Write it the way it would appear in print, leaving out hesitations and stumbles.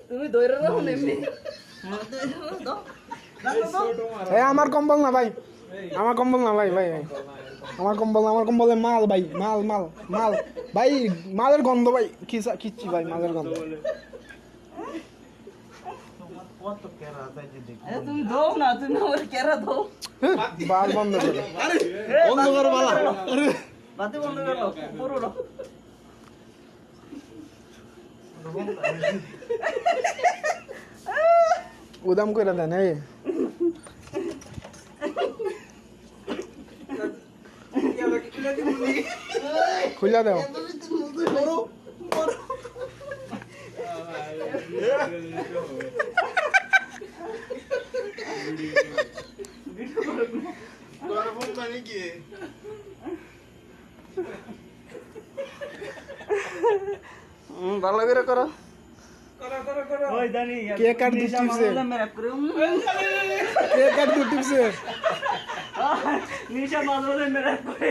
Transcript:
তুমি দৌড় রাখো এমনি আমার কম্বল না ভাই, আমার কম্বল না ভাই, ভাই আমার কম্বল না, আমার কম্বলে মাল ভাই, মাল মাল মাল ভাই, মালের গন্ধ ভাই, কিচ্ছি ভাই, মালের গন্ধ। তুমি দাও না, তুমি আমার কেরা দাও, বাল বন্ধ করে, বন্ধ করো বালা, বাতি বন্ধ করো পুরো উদাম করে দেন এই খুলে দাও। ভালো করে করো, কেক কাট দিচ্ছে, কেক কাট দিচ্ছে। নিশা মাঝে মেরা করে